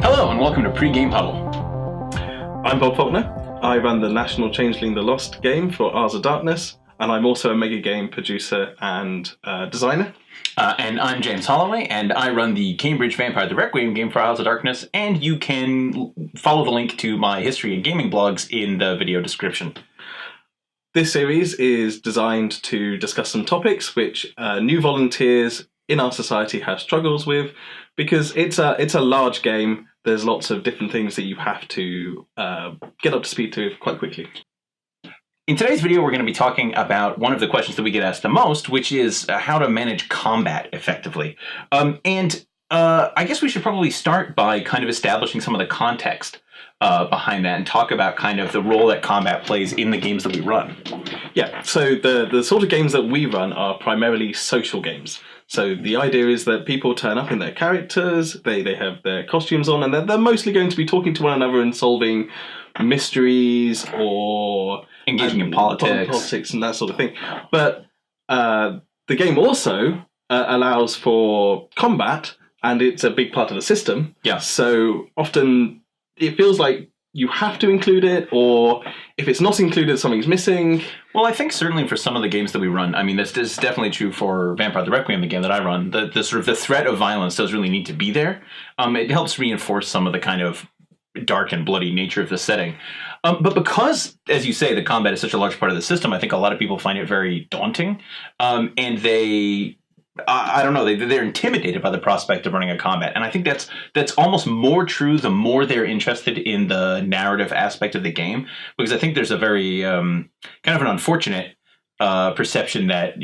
Hello and welcome to Pre-Game Huddle. I'm Bob Faulkner. I run the National Changeling the Lost game for Hours of Darkness, and I'm also a mega game producer and designer. And I'm James Holloway, and I run the Cambridge Vampire the Requiem game for Hours of Darkness, and you can follow the link to my history and gaming blogs in the video description. This series is designed to discuss some topics which new volunteers in our society have struggles with, because it's a large game. There's lots of different things that you have to get up to speed to quite quickly. In today's video, we're going to be talking about one of the questions that we get asked the most, which is how to manage combat effectively. I guess we should probably start by kind of establishing some of the context behind that and talk about kind of the role that combat plays in the games that we run. Yeah, so the sort of games that we run are primarily social games. So the idea is that people turn up in their characters, they have their costumes on, and they're mostly going to be talking to one another and solving mysteries or engaging in politics and that sort of thing. But the game also allows for combat, and it's a big part of the system. Yeah. So often it feels like you have to include it, or if it's not included, something's missing. Well, I think certainly for some of the games that we run, I mean, this is definitely true for Vampire the Requiem, the game that I run, the sort of the threat of violence does really need to be there. It helps reinforce some of the kind of dark and bloody nature of the setting. But because, as you say, the combat is such a large part of the system, I think a lot of people find it very daunting. And they... I don't know, they're intimidated by the prospect of running a combat. And I think that's almost more true the more they're interested in the narrative aspect of the game. Because I think there's a very kind of an unfortunate perception that,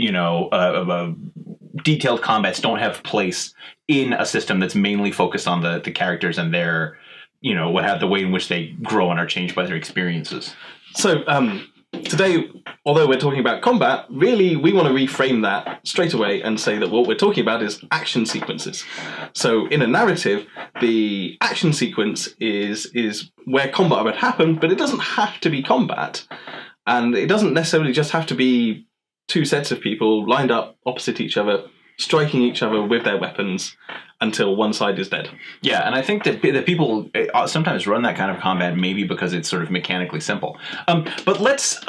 detailed combats don't have place in a system that's mainly focused on the characters and their, the way in which they grow and are changed by their experiences. So, today, although we're talking about combat, really we want to reframe that straight away and say that what we're talking about is action sequences. So in a narrative, the action sequence is where combat would happen, but it doesn't have to be combat. And it doesn't necessarily just have to be two sets of people lined up opposite each other, striking each other with their weapons until one side is dead. Yeah, and I think that people sometimes run that kind of combat maybe because it's sort of mechanically simple. But let's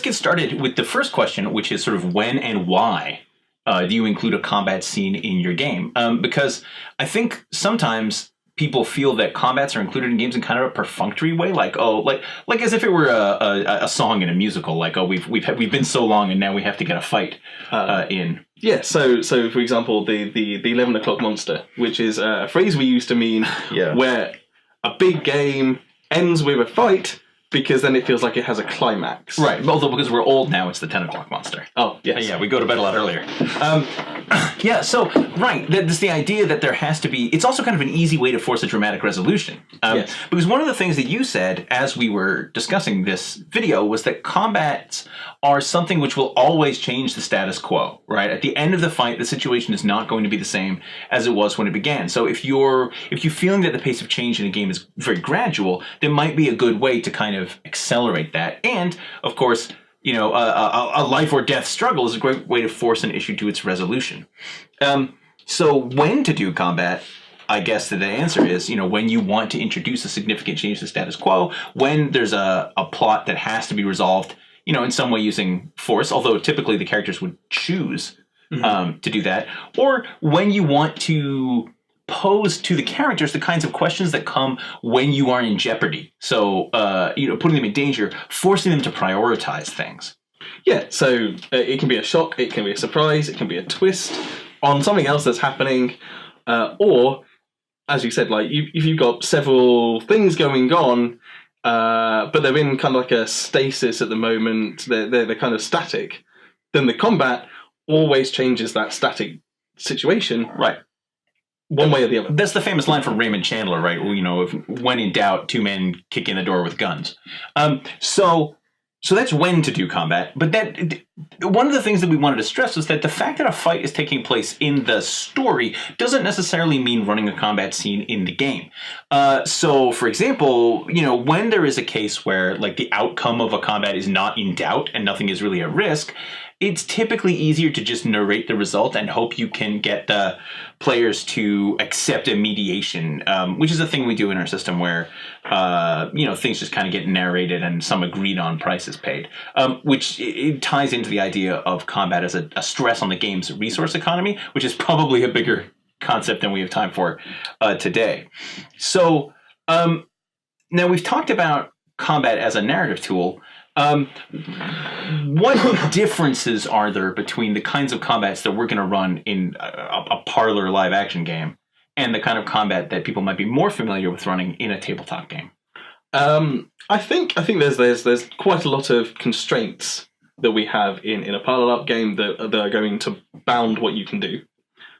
get started with the first question, which is sort of when and why do you include a combat scene in your game? Because I think sometimes people feel that combats are included in games in kind of a perfunctory way, like as if it were a song in a musical, like we've been so long and now we have to get a fight in. Yeah, so for example, the 11 o'clock monster, which is a phrase we used to mean where a big game ends with a fight, because then it feels like it has a climax. Right, although because we're old now, it's the 10 o'clock monster. Oh, yes. Yeah, we go to bed a lot earlier. That's the idea that there has to be... It's also kind of an easy way to force a dramatic resolution. Yes. Because one of the things that you said as we were discussing this video was that combats are something which will always change the status quo, right? At the end of the fight, the situation is not going to be the same as it was when it began. So if you're feeling that the pace of change in a game is very gradual, there might be a good way to kind of accelerate that. And, of course, a life or death struggle is a great way to force an issue to its resolution. So when to do combat, I guess that the answer is, when you want to introduce a significant change to the status quo, when there's a plot that has to be resolved, in some way using force, although typically the characters would choose to do that, or when you want to pose to the characters the kinds of questions that come when you are in jeopardy. So, putting them in danger, forcing them to prioritize things. Yeah, so it can be a shock, it can be a surprise, it can be a twist on something else that's happening, or, as you said, like if you've got several things going on, but they're in kind of like a stasis at the moment, they're kind of static, then the combat always changes that static situation. Right. One way or the other. That's the famous line from Raymond Chandler, right? When in doubt, two men kick in the door with guns. So that's when to do combat. But one of the things that we wanted to stress was that the fact that a fight is taking place in the story doesn't necessarily mean running a combat scene in the game. So, for example, when there is a case where like the outcome of a combat is not in doubt and nothing is really at risk, it's typically easier to just narrate the result and hope you can get the players to accept a mediation, which is a thing we do in our system where, things just kind of get narrated and some agreed on price is paid, which it ties into the idea of combat as a stress on the game's resource economy, which is probably a bigger concept than we have time for today. So now we've talked about combat as a narrative tool. What differences are there between the kinds of combats that we're going to run in a Parlour live action game and the kind of combat that people might be more familiar with running in a tabletop game? I think there's quite a lot of constraints that we have in a Parlour LARP game that are going to bound what you can do.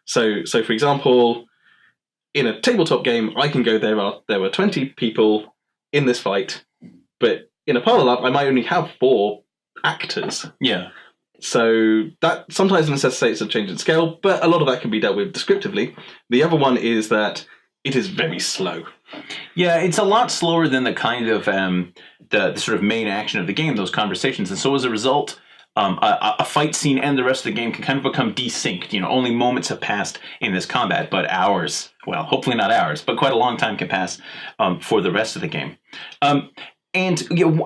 So for example, in a tabletop game, I can go there were 20 people in this fight, but in a Parlour LARP, I might only have 4 actors. Yeah. So that sometimes necessitates a change in scale, but a lot of that can be dealt with descriptively. The other one is that it is very slow. Yeah, it's a lot slower than the kind of the sort of main action of the game, those conversations. And so as a result, a fight scene and the rest of the game can kind of become desynced. Only moments have passed in this combat, but hours, well, hopefully not hours, but quite a long time can pass for the rest of the game. And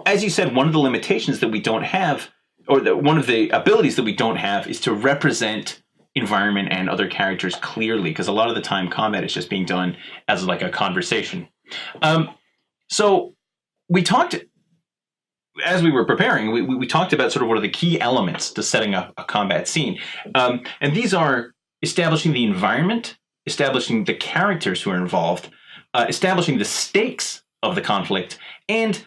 as you said, one of the limitations that we don't have, or one of the abilities that we don't have, is to represent environment and other characters clearly, because a lot of the time combat is just being done as like a conversation. So we talked, as we were preparing, we talked about sort of what are the key elements to setting up a combat scene. And these are establishing the environment, establishing the characters who are involved, establishing the stakes of the conflict, and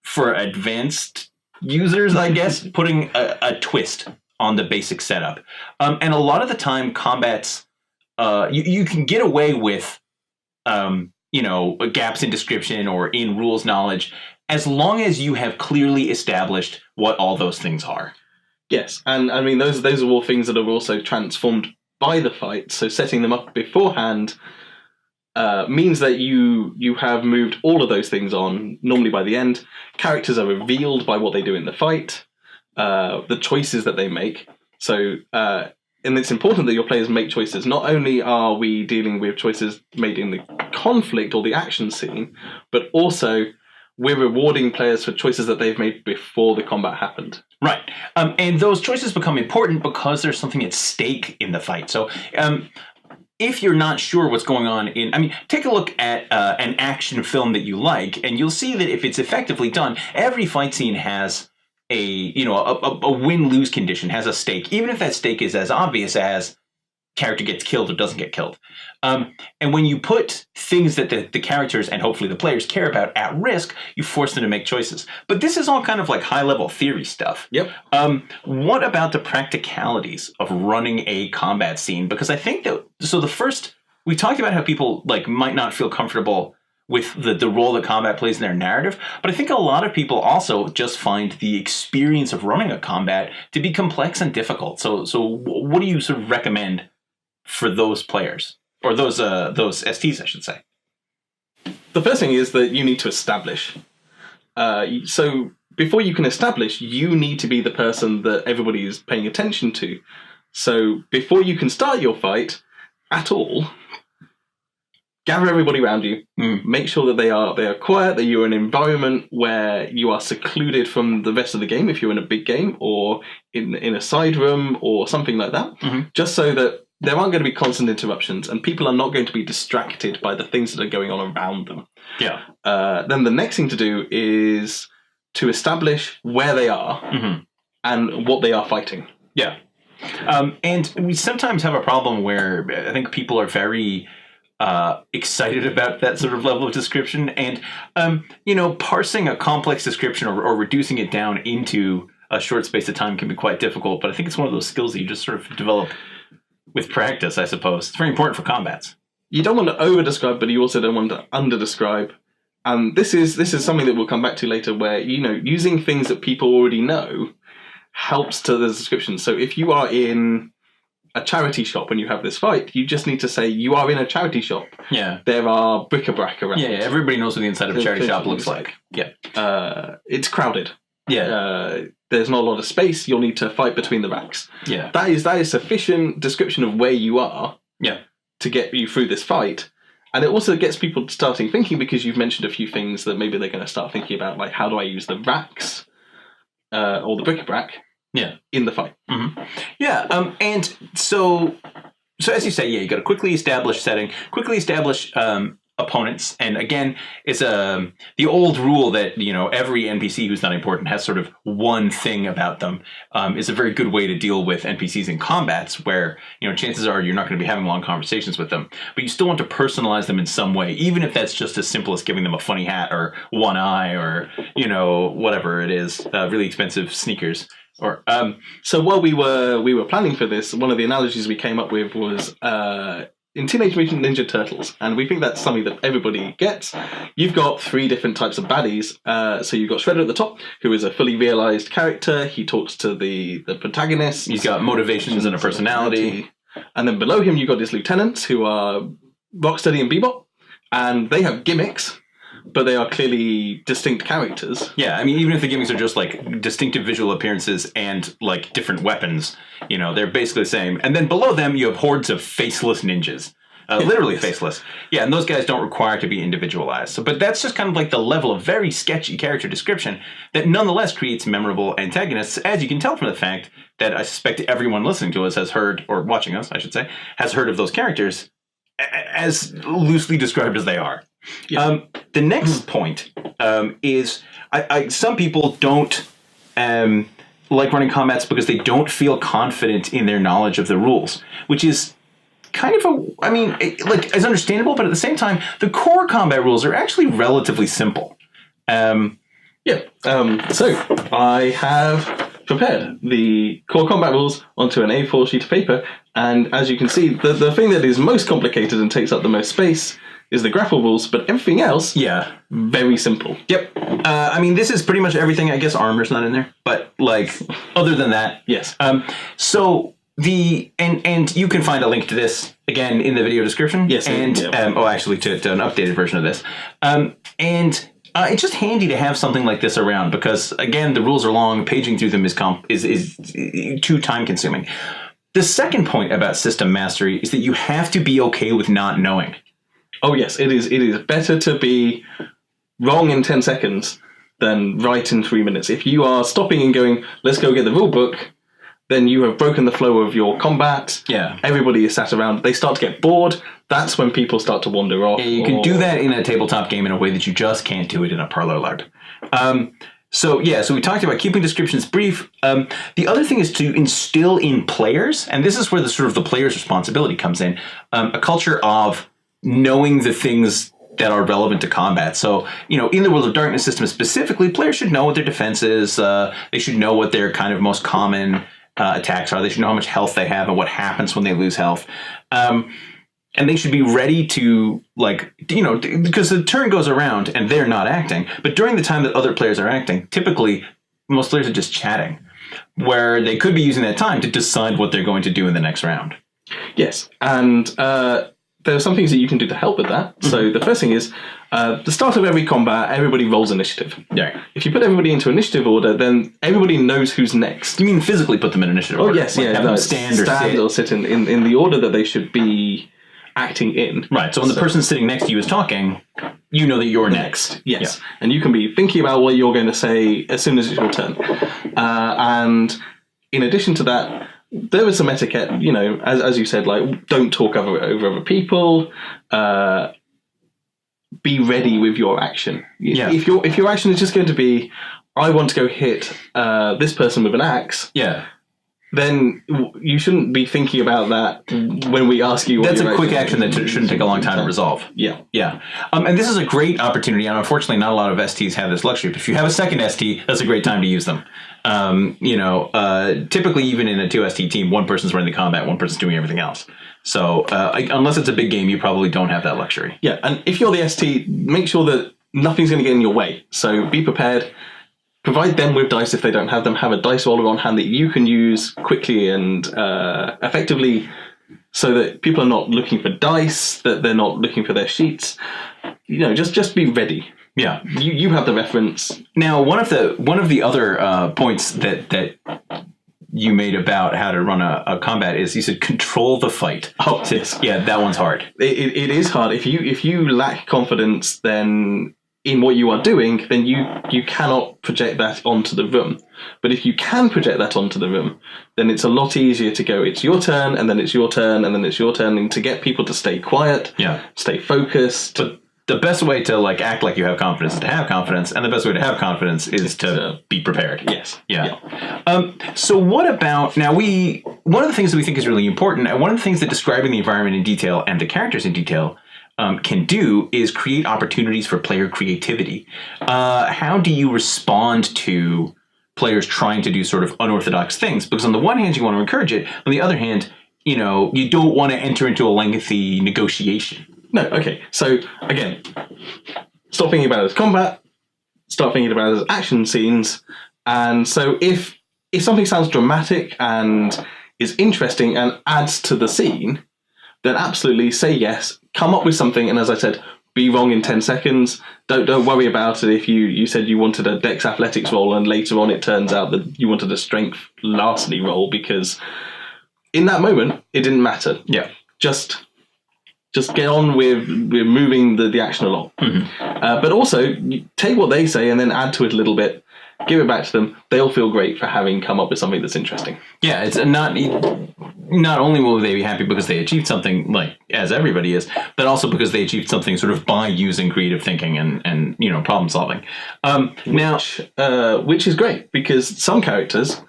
for advanced users, I guess, putting a twist on the basic setup. And a lot of the time, combats, you can get away with, gaps in description or in rules knowledge, as long as you have clearly established what all those things are. Yes, and I mean, those are all things that are also transformed by the fight, so setting them up beforehand means that you have moved all of those things on, normally by the end. Characters are revealed by what they do in the fight, the choices that they make. So, and it's important that your players make choices. Not only are we dealing with choices made in the conflict or the action scene, but also we're rewarding players for choices that they've made before the combat happened. Right. And those choices become important because there's something at stake in the fight. So, if you're not sure what's going on take a look at an action film that you like, and you'll see that if it's effectively done, every fight scene has a win-lose condition, has a stake, even if that stake is as obvious as character gets killed or doesn't get killed. And when you put things that the characters and hopefully the players care about at risk, you force them to make choices. But this is all kind of like high-level theory stuff. Yep. What about the practicalities of running a combat scene? Because I think that, we talked about how people might not feel comfortable with the role that combat plays in their narrative, but I think a lot of people also just find the experience of running a combat to be complex and difficult. So what do you sort of recommend for those players, or those STs, I should say? The first thing is that you need to establish. So before you can establish, you need to be the person that everybody is paying attention to. So before you can start your fight at all, gather everybody around you. Make sure that they are quiet, that you're in an environment where you are secluded from the rest of the game if you're in a big game, or in a side room or something like that, just so that there aren't going to be constant interruptions and people are not going to be distracted by the things that are going on around them. Yeah. Then the next thing to do is to establish where they are and what they are fighting. Yeah. And we sometimes have a problem where I think people are very excited about that sort of level of description, and parsing a complex description or reducing it down into a short space of time can be quite difficult. But I think it's one of those skills that you just sort of develop with practice, I suppose. It's very important for combats. You don't want to over-describe, but you also don't want to under-describe. And this is something that we'll come back to later, where using things that people already know helps to the description. So if you are in a charity shop and you have this fight, you just need to say you are in a charity shop. Yeah. There are bric-a-brac around. Yeah, everybody knows what the inside of a charity shop looks like. Yeah. It's crowded. There's not a lot of space. You'll need to fight between the racks. Yeah. That is sufficient description of where you are. Yeah. To get you through this fight. And it also gets people starting thinking, because you've mentioned a few things that maybe they're going to start thinking about, like how do I use the racks or the bric-a-brac in the fight. Mm-hmm. Yeah. And so as you say, you got to quickly establish setting, quickly establish opponents. And again, it's the old rule that, every NPC who's not important has sort of one thing about them, is a very good way to deal with NPCs in combats where, chances are you're not going to be having long conversations with them, but you still want to personalize them in some way, even if that's just as simple as giving them a funny hat or one eye or, whatever it is, really expensive sneakers. Or so while we were planning for this, one of the analogies we came up with was in Teenage Mutant Ninja Turtles, and we think that's something that everybody gets. You've got 3 different types of baddies. So you've got Shredder at the top, who is a fully realized character. He talks to the protagonist. He's got motivations and a personality. And then below him, you've got his lieutenants, who are Rocksteady and Bebop, and they have gimmicks, but they are clearly distinct characters. Yeah, I mean, even if the gimmicks are just like distinctive visual appearances and like different weapons, they're basically the same. And then below them, you have hordes of faceless ninjas. Literally faceless. Yeah, and those guys don't require to be individualized. So, but that's just kind of like the level of very sketchy character description that nonetheless creates memorable antagonists, as you can tell from the fact that I suspect everyone listening to us has heard, or watching us, I should say, has heard of those characters as loosely described as they are. Yeah. The next point is some people don't like running combats because they don't feel confident in their knowledge of the rules, which is kind of it's understandable, but at the same time, the core combat rules are actually relatively simple. So I have prepared the core combat rules onto an A4 sheet of paper, and as you can see, the thing that is most complicated and takes up the most space is the grapple rules, but everything else, very simple. Yep. This is pretty much everything. I guess armor's not in there, but other than that, yes. So and you can find a link to this again in the video description. Yes. And to an updated version of this. It's just handy to have something like this around because again, the rules are long. Paging through them is too time consuming. The second point about system mastery is that you have to be okay with not knowing. Oh yes, it is better to be wrong in 10 seconds than right in 3 minutes. If you are stopping and going, let's go get the rule book, then you have broken the flow of your combat. Yeah. Everybody is sat around. They start to get bored. That's when people start to wander off. Yeah, you can do that in a tabletop game in a way that you just can't do it in a Parlour LARP. So we talked about keeping descriptions brief. The other thing is to instill in players, and this is where the player's responsibility comes in, a culture of knowing the things that are relevant to combat. So, in the World of Darkness system specifically, players should know what their defense is. They should know what their kind of most common attacks are. They should know how much health they have and what happens when they lose health. And they should be ready to, because the turn goes around and they're not acting. But during the time that other players are acting, typically most players are just chatting, where they could be using that time to decide what they're going to do in the next round. Yes, and there are some things that you can do to help with that. Mm-hmm. So the first thing is, the start of every combat, everybody rolls initiative. Yeah. If you put everybody into initiative order, then everybody knows who's next. You mean physically put them in initiative order? Oh, yes, have them stand or sit in the order that they should be acting in. Right, so when the person sitting next to you is talking, you know that you're next. Yes, yeah. And you can be thinking about what you're going to say as soon as it's your turn. And in addition to that, there is some etiquette, as you said, don't talk over other people. Be ready with your action. Yeah. If your action is just going to be, I want to go hit this person with an axe. Yeah. Then you shouldn't be thinking about that when we ask you. That's a quick action that shouldn't take a long time to resolve. Yeah. Yeah. And this is a great opportunity, and unfortunately not a lot of STs have this luxury, but if you have a second ST, that's a great time to use them. Typically even in a 2 ST team, one person's running the combat, one person's doing everything else. So unless it's a big game, you probably don't have that luxury. Yeah, and if you're the ST, make sure that nothing's going to get in your way. So be prepared. Provide them with dice if they don't have them. Have a dice roller on hand that you can use quickly and effectively so that people are not looking for dice, that they're not looking for their sheets. Just be ready. Yeah. You have the reference. Now, one of the other points that you made about how to run a combat is you said control the fight. Oh, yes. Yeah, that one's hard. It is hard. If you lack confidence then in what you are doing, then you cannot project that onto the room. But if you can project that onto the room, then it's a lot easier to go, it's your turn, and then it's your turn, and then it's your turn, and to get people to stay quiet, stay focused. But the best way to act like you have confidence is to have confidence, and the best way to have confidence is to be prepared. Yes. Yeah. So what about now? One of the things that we think is really important, and one of the things that describing the environment in detail and the characters in detail can do is create opportunities for player creativity. How do you respond to players trying to do sort of unorthodox things? Because on the one hand, you want to encourage it. On the other hand, you don't want to enter into a lengthy negotiation. No, okay. So, again, stop thinking about it as combat, start thinking about it as action scenes. And so if something sounds dramatic and is interesting and adds to the scene, then absolutely say yes, come up with something, and as I said, be wrong in 10 seconds. Don't worry about it if you said you wanted a Dex Athletics roll and later on it turns out that you wanted a Strength Lastly roll, because in that moment, it didn't matter. Yeah. Just get on with moving the action along. Mm-hmm. But also, take what they say and then add to it a little bit. Give it back to them. They'll feel great for having come up with something that's interesting. Yeah, it's not only will they be happy because they achieved something, as everybody is, but also because they achieved something sort of by using creative thinking and problem solving. Which is great, because some characters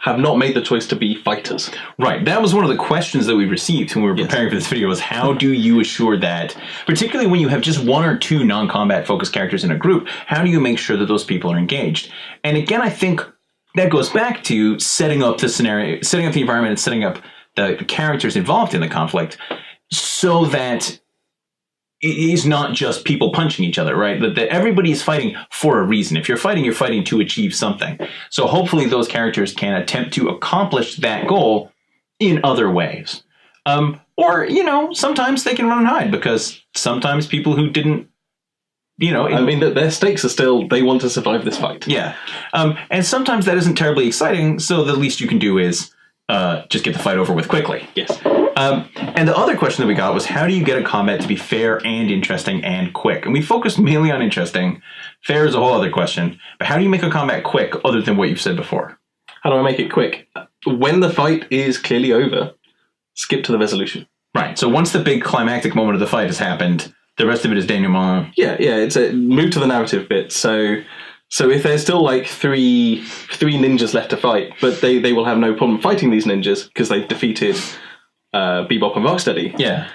have not made the choice to be fighters. Right. That was one of the questions that we received when we were preparing for this video, was how do you assure that, particularly when you have just one or two non-combat focused characters in a group, how do you make sure that those people are engaged? And again, I think that goes back to setting up the scenario, setting up the environment, and setting up the characters involved in the conflict so that it is not just people punching each other, right? That everybody is fighting for a reason. If you're fighting to achieve something. So hopefully those characters can attempt to accomplish that goal in other ways. Or, sometimes they can run and hide, because sometimes people who didn't, their stakes are still, they want to survive this fight. Yeah. And sometimes that isn't terribly exciting, so the least you can do is just get the fight over with quickly. Yes. And the other question that we got was, how do you get a combat to be fair and interesting and quick? And we focused mainly on interesting. Fair is a whole other question. But how do you make a combat quick other than what you've said before? How do I make it quick? When the fight is clearly over, skip to the resolution. Right. So once the big climactic moment of the fight has happened, the rest of it is denouement. Yeah. It's a move to the narrative bit. So if there's still three ninjas left to fight, but they will have no problem fighting these ninjas because they've defeated Bebop and Rocksteady. Yeah.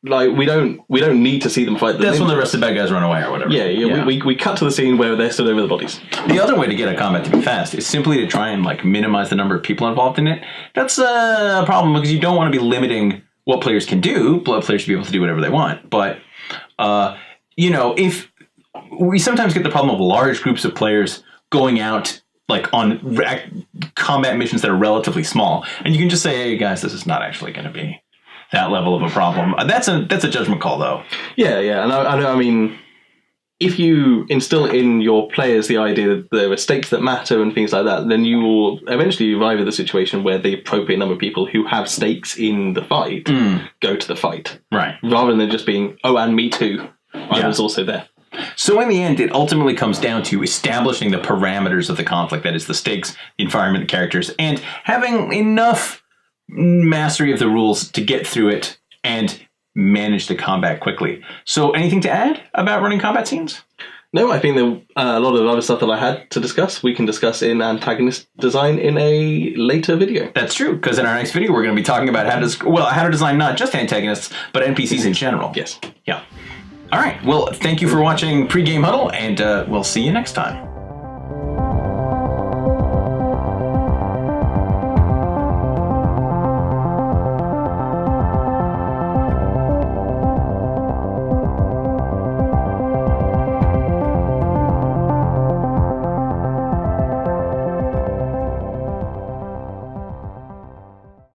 We don't need to see them fight. That's when the rest of the bad guys run away or whatever. Yeah. We cut to the scene where they're stood over the bodies. The other way to get a combat to be fast is simply to try and minimize the number of people involved in it. That's a problem because you don't want to be limiting what players can do. Players should be able to do whatever they want. But if we sometimes get the problem of large groups of players going out on combat missions that are relatively small, and you can just say, "Hey guys, this is not actually going to be that level of a problem." That's a judgment call, though. Yeah, and I mean, if you instill in your players the idea that there are stakes that matter and things like that, then you will eventually arrive at the situation where the appropriate number of people who have stakes in the fight go to the fight, right? Rather than just being, "Oh, and me too, I was also there." So in the end, it ultimately comes down to establishing the parameters of the conflict, that is the stakes, the environment, the characters, and having enough mastery of the rules to get through it and manage the combat quickly. So anything to add about running combat scenes? No, I think there a lot of other stuff that I had to discuss, we can discuss in antagonist design in a later video. That's true, because in our next video, we're going to be talking about how to design not just antagonists, but NPCs in general. Yes. Yeah. All right. Well, thank you for watching Pre-Game Huddle, and we'll see you next time.